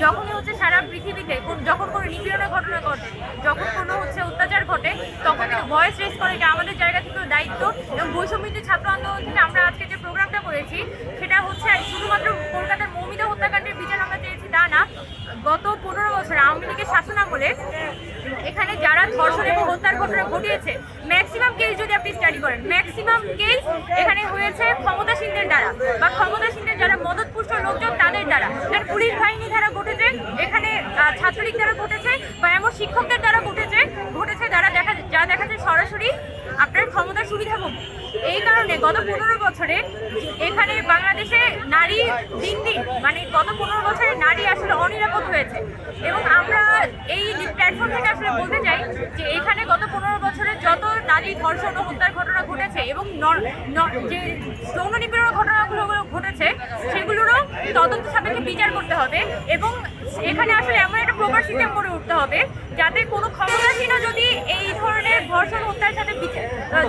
যখনই হচ্ছে সারা পৃথিবীতে যখন কোনো নিপীড়নের ঘটনা ঘটে, যখন কোনো হচ্ছে অত্যাচার ঘটে, তখন কিন্তু ভয়েস রেজ করে এটা আমাদের জায়গা থেকেও দায়িত্ব। এবং বৈষম্যবিরোধী ছাত্র আন্দোলন থেকে আমরা আজকে যে প্রোগ্রামটা করেছি সেটা হচ্ছে শুধুমাত্র কলকাতার মৌমিতা হত্যাকাণ্ডের বিচার আমরা চেয়েছি তা না। গত 15 বছর আওয়ামী লীগের শাসনামলে এখানে যারা ধর্ষণ এবং হত্যার ঘটনা ঘটিয়েছে, ম্যাক্সিমাম কেস যদি আপনি স্টাডি করেন, ম্যাক্সিমাম কেস এখানে হয়েছে ক্ষমতাসীনদের দ্বারা বা ক্ষমতাসীনদের যারা মদতপুষ্ট লোকজন তাদের দ্বারা। এখানে পুলিশ বাহিনী দ্বারা ঘটেছে, এখানে ছাত্রলীগ দ্বারা ঘটেছে বা এমন শিক্ষকদের দ্বারা ঘটেছে যারা দেখা যায় সরাসরি আপনার ক্ষমতার সুবিধাভোগী। এই কারণে গত 15 বছরে এখানে বাংলাদেশে নারী দিন দিন মানে গত 15 বছরে নারী আসলে অনিরাপদ হয়েছে। এবং আমরা এই প্ল্যাটফর্ম থেকে আসলে বলতে চাই যে এখানে গত 15 বছরে যত নারী ধর্ষণ ও হত্যার ঘটনা ঘটেছে এবং যে যৌন নিপীড়নের ঘটনাগুলো ঘটেছে সেগুলোরও তদন্ত সাপেক্ষে বিচার করতে হবে। এবং এখানে আসলে এমন একটা প্রপার সিস্টেম করে উঠতে হবে যাতে কোনো ক্ষমতাসীনও যদি এই ধরনের ধর্ষণ হত্যার সাথে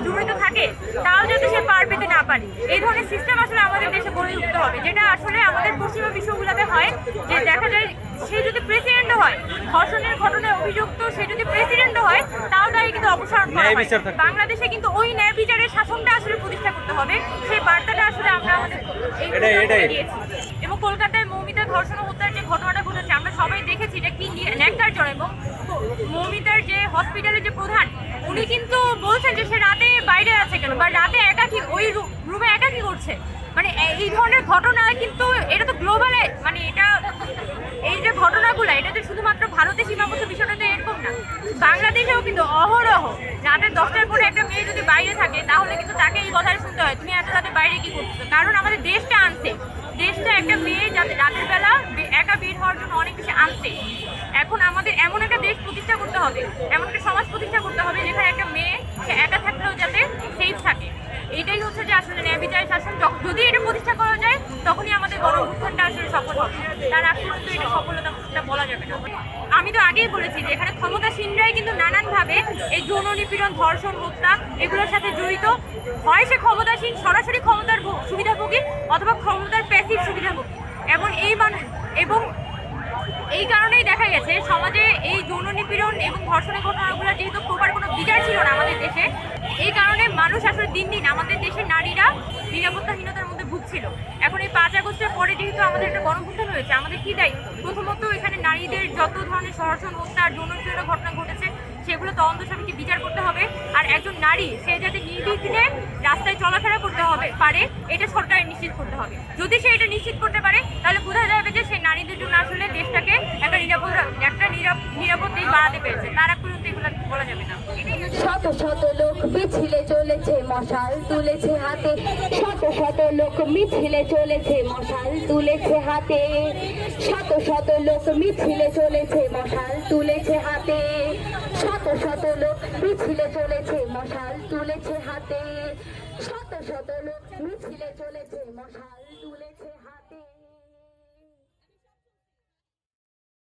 জড়িত থাকে তাও যাতে সে পার পেতে না পারে। এই ধরনের সিস্টেম আসলে আমাদের দেশে গড়ে উঠতে হবে, যেটা আসলে আমাদের পশ্চিমা বিশ্বগুলোতে হয় যে দেখা যায় সে যদি প্রেসিডেন্টও হয়, ধর্ষণের ঘটনায় অভিযুক্ত সে যদি প্রেসিডেন্টও হয় তাও তাই কিন্তু অপসারণ করা হয়। বাংলাদেশে কিন্তু ওই ন্যায় বিচারের শাসনটা আসলে প্রতিষ্ঠা করতে হবে, সেই বার্তাটা আসলে আমরা আমাদের এই দিয়েছি। এবং কলকাতায় মৌমিতা ধর্ষণ হত্যার যে ঘটনাটা ঘটেছে আমরা সবাই দেখেছি এটা কি ন্যাক্কারজনক। এবং মৌমিতার যে হসপিটালের যে প্রধান উনি কিন্তু বলছেন যে সে রাতে বাইরে আছে কেন বা রাতে একাকি ওই রুমে একাকি করছে। মানে এই ধরনের ঘটনা কিন্তু এটা তো গ্লোবাল, মানে এটা এই যে ঘটনাগুলো এটা তো শুধুমাত্র ভারতে সীমাবদ্ধ বিষয়টা তো এরকম না, বাংলাদেশেও কিন্তু অহরহ রাতে 10টার পরে একটা মেয়ে যদি বাইরে থাকে তাহলে কিন্তু তাকে এই কথাটা শুনতে হয় তুমি এত রাতে বাইরে কি করছো। কারণ আমাদের দেশটা আনছে, দেশটা একটা মেয়ে যাতে রাতের বেলা একা বের হওয়ার জন্য অনেক বেশি আনছে। এখন আমাদের এমন একটা দেশ প্রতিষ্ঠা করতে হবে, এমন একটা সমাজ প্রতিষ্ঠা করতে হবে যেখানে একটা মেয়ে সে একা থাকলেও যাতে সেফ থাকে। এইটাই হচ্ছে যে আসলে ন্যায় বিচার শাসন যদি এটা প্রতিষ্ঠা করা যায় তখনই আমাদের গণঅভ্যুত্থানটা আসলে সফল হবে, তার আগ পর্যন্ত এটা সফলতা বলা যাবে না। আমি তো আগেই বলেছি যে এখানে ক্ষমতাসীনরাই কিন্তু নানানভাবে এই যৌন নিপীড়ন ধর্ষণ হত্যা এগুলোর সাথে জড়িত হয়। সে ক্ষমতাসীন সরাসরি ক্ষমতার সুবিধাভোগী অথবা ক্ষমতার প্যাসিভ সুবিধাভোগী। এবং এই কারণেই দেখা গেছে সমাজে এই যৌন নিপীড়ন এবং ধর্ষণের ঘটনাগুলো যেহেতু প্রপার কোনো বিচার ছিল না আমাদের দেশে, এই কারণে মানুষ আসলে দিন দিন আমাদের দেশের নারীরা নিরাপত্তাহীনতার মধ্যে ভুগছিল। এখন এই 5 আগস্টের পরে যেহেতু আমাদের একটা গণঅভ্যুত্থান হয়েছে, আমাদের কি দায়িত্ব? প্রথমত এখানে নারীদের যত ধরনের ধর্ষণ হত্যা যৌন নিপীড়নের ঘটনা ঘটেছে সেগুলো তদন্ত সাপেক্ষে বিচার করতে হবে। আর একজন নারী সে যাতে নির্বিঘ্নে রাস্তায় চলাফেরা করতে পারে এটা সরকারের নিশ্চিত করতে হবে। যদি সে এটা নিশ্চিত করতে পারে তাহলে বোঝা যাবে যে সেই নারীদের জন্য আসলে দেশটাকে একটা নিরাপদ দেশ বাড়াতে পেরেছে। তারা পর্যন্ত এগুলো বলা যাবে না। শত শত লোক মিছিলে চলেছে মশাল তুলেছে হাতে, শত শত লোক মিছিলে চলেছে মশাল তুলেছে হাতে, শত শত লোক মিছিলে চলেছে মশাল তুলেছে হাতে, শত শত লোক মিছিলে চলেছে মশাল তুলেছে হাতে, শত শত লোক মিছিলে চলেছে মশাল তুলেছে হাতে।